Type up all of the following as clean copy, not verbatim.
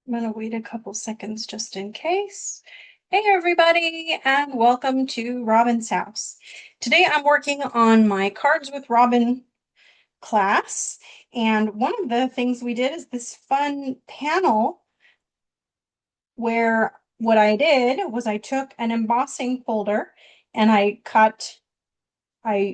I'm going to wait a couple seconds just in case. Hey everybody, and welcome to Robin's house. Today I'm working on my Cards with Robin class, and one of the things we did is this fun panel where what I did was I took an embossing folder and I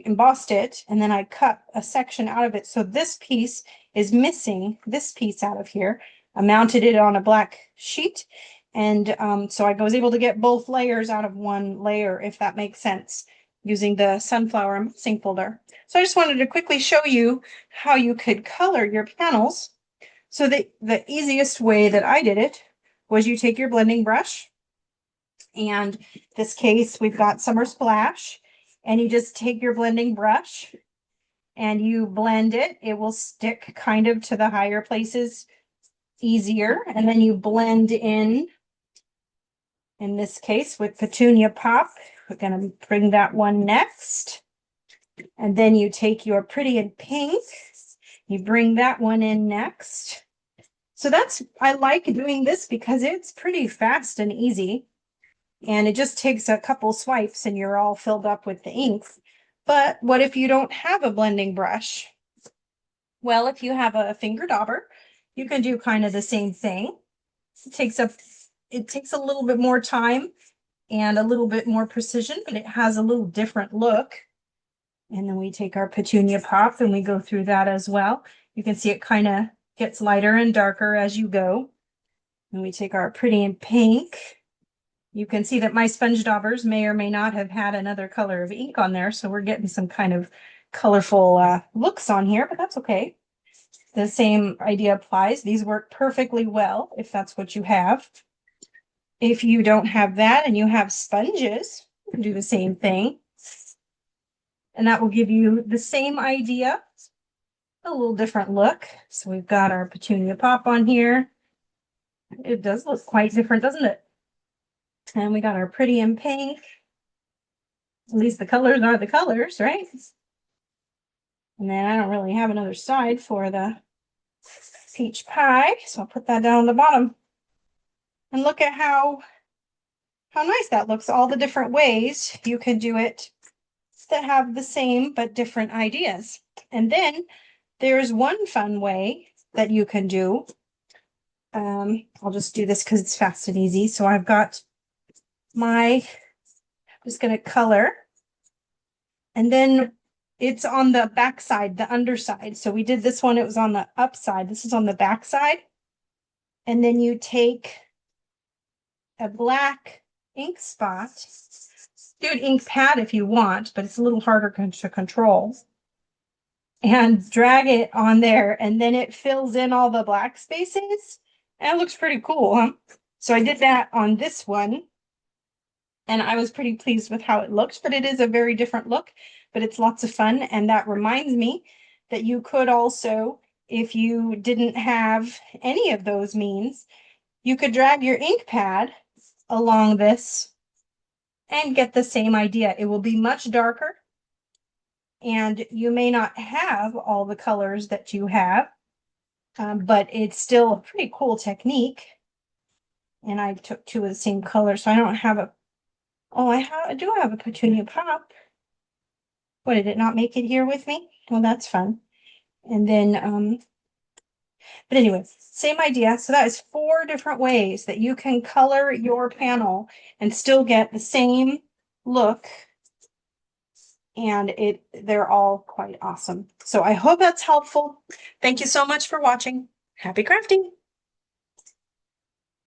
embossed it, and then I cut a section out of it. So this piece is missing this piece out of here. I mounted it on a black sheet. And so I was able to get both layers out of one layer, if that makes sense, using the sunflower embossing folder. So I just wanted to quickly show you how you could color your panels. So the easiest way that I did it was you take your blending brush, and this case we've got Summer Splash, and you just take your blending brush and you blend it. It will stick kind of to the higher places easier, and then you blend in this case with Petunia Pop. We're going to bring that one next, and then you take your Pretty in Pink, you bring that one in next. So I like doing this because it's pretty fast and easy. And it just takes a couple swipes and you're all filled up with the ink. But what if you don't have a blending brush? Well, if you have a finger dauber, you can do kind of the same thing. It takes a little bit more time and a little bit more precision, but it has a little different look. And then we take our Petunia Pop and we go through that as well. You can see it kind of gets lighter and darker as you go. And we take our Pretty in Pink. You can see that my sponge daubers may or may not have had another color of ink on there, so we're getting some kind of colorful looks on here, but that's okay. The same idea applies. These work perfectly well if that's what you have. If you don't have that and you have sponges, you can do the same thing. And that will give you the same idea, a little different look. So we've got our Petunia Pop on here. It does look quite different, doesn't it? And we got our Pretty in Pink. At least the colors are the colors, right? And then I don't really have another side for the peach pie, so I'll put that down on the bottom. And look at how nice that looks. All the different ways you can do it that have the same but different ideas. And then there's one fun way that you can do. I'll just do this because it's fast and easy. So I've got I'm just going to color. And then it's on the back side, the underside. So we did this one, it was on the upside. This is on the back side. And then you take a black ink spot, do an ink pad if you want, but it's a little harder to control. And drag it on there, and then it fills in all the black spaces. And it looks pretty cool, huh? So I did that on this one, and I was pretty pleased with how it looked, but it is a very different look, but it's lots of fun. And that reminds me that you could also, if you didn't have any of those means, you could drag your ink pad along this and get the same idea. It will be much darker, and you may not have all the colors that you have, but it's still a pretty cool technique. And I took two of the same color, so I don't have I do have a Petunia Pop. What, did it not make it here with me? Well, that's fun. And then, but anyway, same idea. So that is 4 different ways that you can color your panel and still get the same look. And they're all quite awesome. So I hope that's helpful. Thank you so much for watching. Happy crafting.